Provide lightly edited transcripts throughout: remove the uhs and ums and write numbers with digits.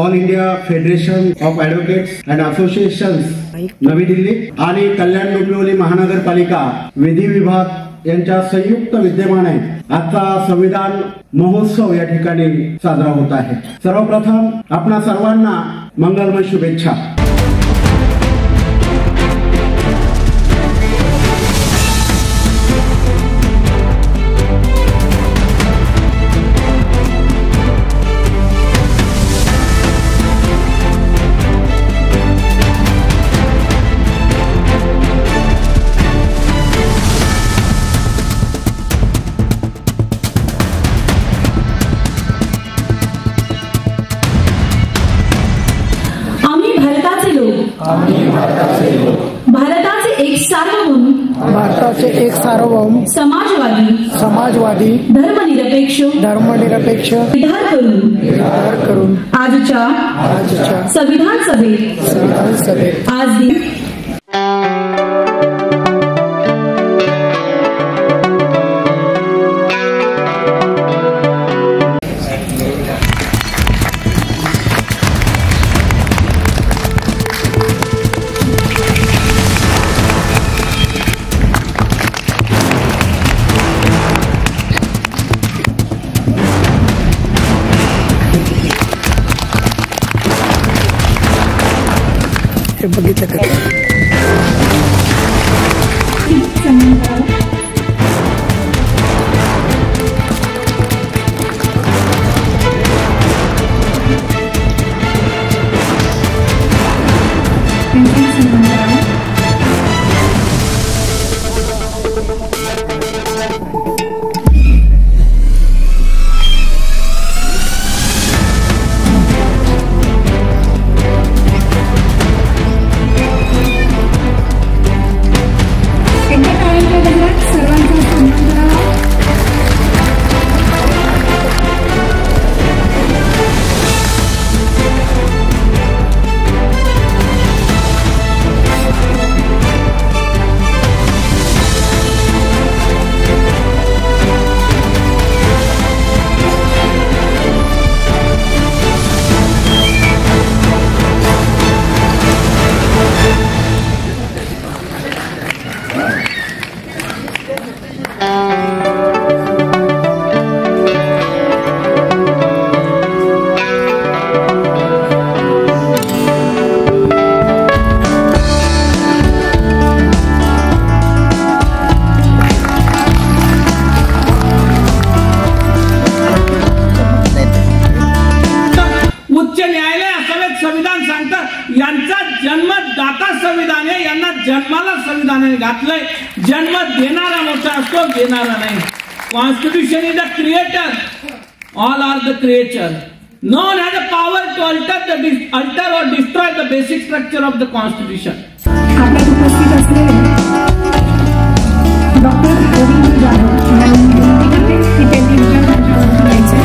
All India Federation of Advocates and associations नवी दिल्ली आणि कल्याण डोंबिवली महानगरपालिका विधी विभाग यांच्या संयुक्त विद्यमाने आजचा संविधान महोत्सव या ठिकाणी साजरा होत आहे। सर्वप्रथम आपणा सर्वांना मंगलमय शुभेच्छा। भारताचे एक सार्वभौम समाजवादी धर्मनिरपेक्ष विचार करून आजच्या संविधान सभेत आज बघितलं का? जन्मदाता संविधान आहे, यांना जन्माला संविधानाने घातलंय। जन्म देणारा मोठा असतो, देणारा नाही। Constitution is the creator, all are the creature. No one has the power to alter or destroy the basic structure of the constitution. आपल्यात उपस्थित असलेले डॉक्टर रवींद्र जाधव यांनी विनंती करते की त्यांनी विचार करायचे।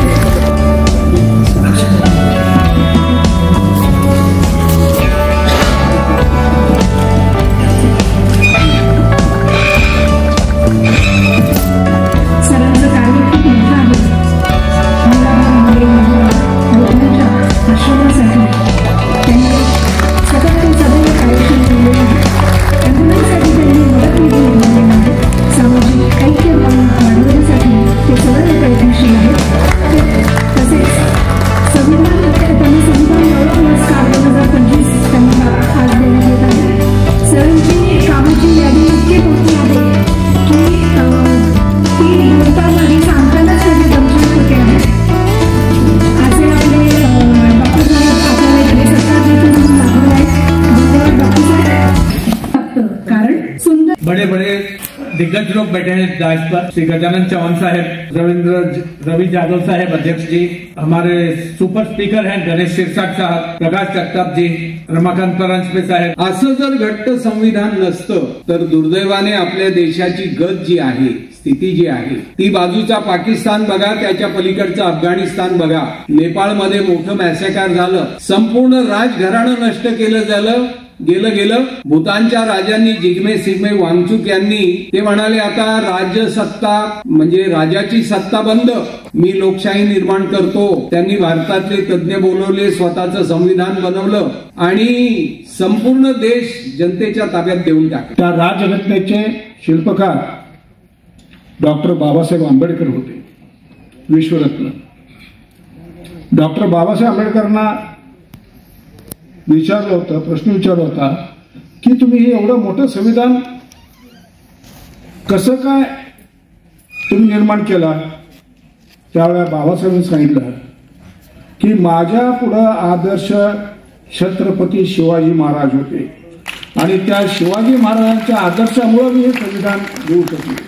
बड़े बड़े दिग्गज लोग बैठे हैं डाइस पर। श्री गजानन चौहान साहब, रवि जाधव साहब अध्यक्ष जी, हमारे सुपर स्पीकर हैं गणेश शिरसाट साहब, प्रकाश जगताप जी, रमाकांत परांजपे साहेब। असं जर घट्ट संविधान नसतं तर दुर्दैवाने आपल्या देशाची गत जी आहे, स्थिती जी आहे ती बाजूचा पाकिस्तान बघा, त्याच्या पलीकडचं अफगाणिस्तान बघा, नेपाळमध्ये मोठं मॅसेकार झालं, संपूर्ण राजघराणं नष्ट केलं झालं गेलं भूतानच्या राजांनी जिग्मे सिग्मे वांगचुक यांनी ते म्हणाले, आता राज्य सत्ता म्हणजे राजाची सत्ता बंद, मी लोकशाही निर्माण करतो. त्यांनी भारतातले तज्ज्ञ बोलवले, स्वतःचं संविधान बनवलं आणि संपूर्ण देश जनतेच्या ताब्यात देऊन टाकला. त्या राजघटनेचे शिल्पकार डॉक्टर बाबासाहेब आंबेडकर होते, विश्वरत्न. डॉक्टर बाबासाहेब आंबेडकरांना विचारलं होतं, प्रश्न विचारला होता की तुम्ही हे एवढं मोठं संविधान कसं काय तुम्ही निर्माण केला. त्यावेळेला बाबासाहेबांनी सांगितलं की माझ्या पुढं आदर्श छत्रपती शिवाजी महाराज होते आणि त्या शिवाजी महाराजांच्या आदर्शामुळे मी हे संविधान देऊ शकलो.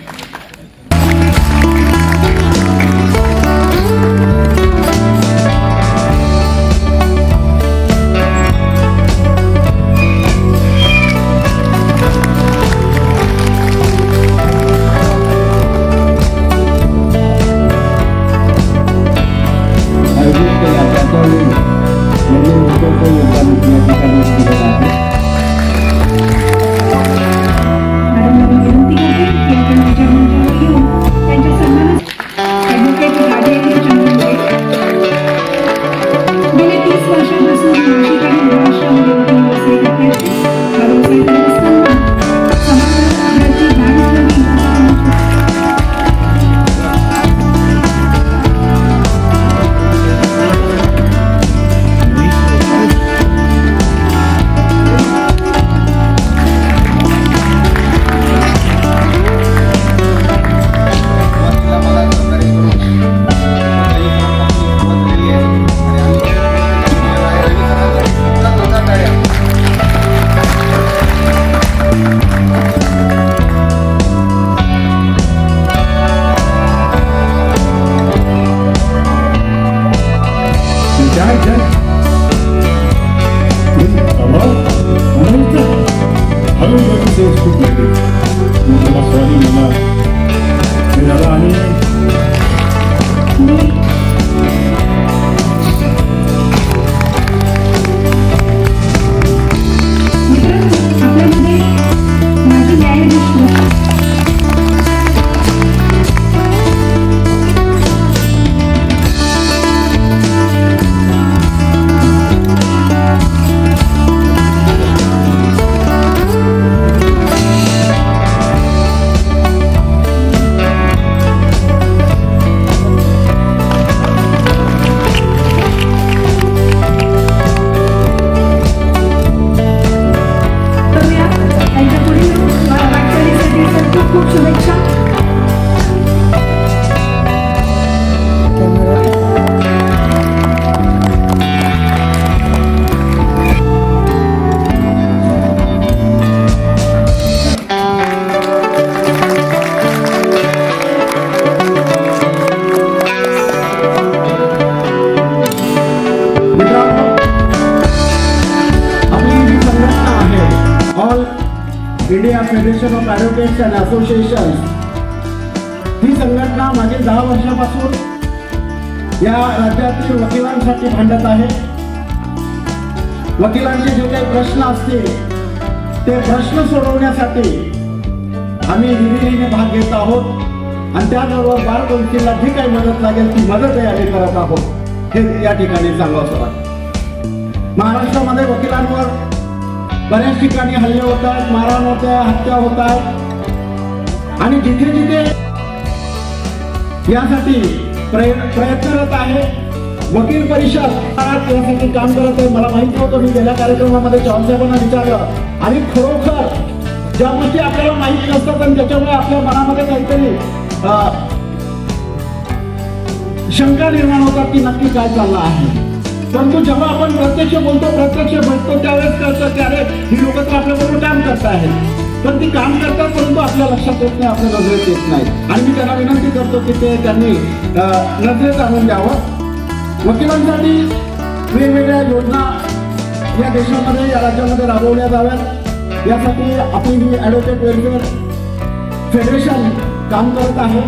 India Federation of Advocates and Associations ही संघटना मागील 10 वर्षापासून या राज्यातील वकिलांसाठी भांडत आहे. वकिलांचे जे काही प्रश्न असतील ते प्रश्न सोडवण्यासाठी आम्ही निर्णयाने भाग घेत आहोत आणि त्याचबरोबर बार कौन्सिलला जी काही मदत लागेल ती मदतही आम्ही करत आहोत हे या ठिकाणी सांगावंसं वाटतं. महाराष्ट्रामध्ये वकिलांवर बऱ्याच ठिकाणी हल्ले होत आहेत, मारहाण होत आहे, हत्या होत आहेत आणि जिथे जिथे यासाठी प्रयत्नरत आहे वकील परिषद यासाठी काम करत आहे. मला माहिती होतं, मी गेल्या कार्यक्रमामध्ये चव्हाण साहेबांना विचारलं आणि खरोखर ज्या गोष्टी आपल्याला माहिती नसतात आणि त्याच्यामुळे आपल्या मनामध्ये काहीतरी शंका निर्माण होतात की नक्की काय चाललं आहे. परंतु जेव्हा आपण प्रत्यक्ष बोलतो, प्रत्यक्ष भेटतो त्यावेळेस कळतं की अरे ही लोक तर आपल्याबरोबर काम करत आहेत, पण ती काम करतात परंतु आपल्या लक्षात येत नाही, आपल्या नजरेत येत नाही. आणि मी त्यांना विनंती करतो की ते त्यांनी नजरेत आणून द्यावं. वकिलांसाठी वेगवेगळ्या योजना या देशामध्ये या राज्यामध्ये राबवल्या जाव्यात यासाठी आपली ही ॲडव्होकेट वेलफेअर फेडरेशन काम करत आहे.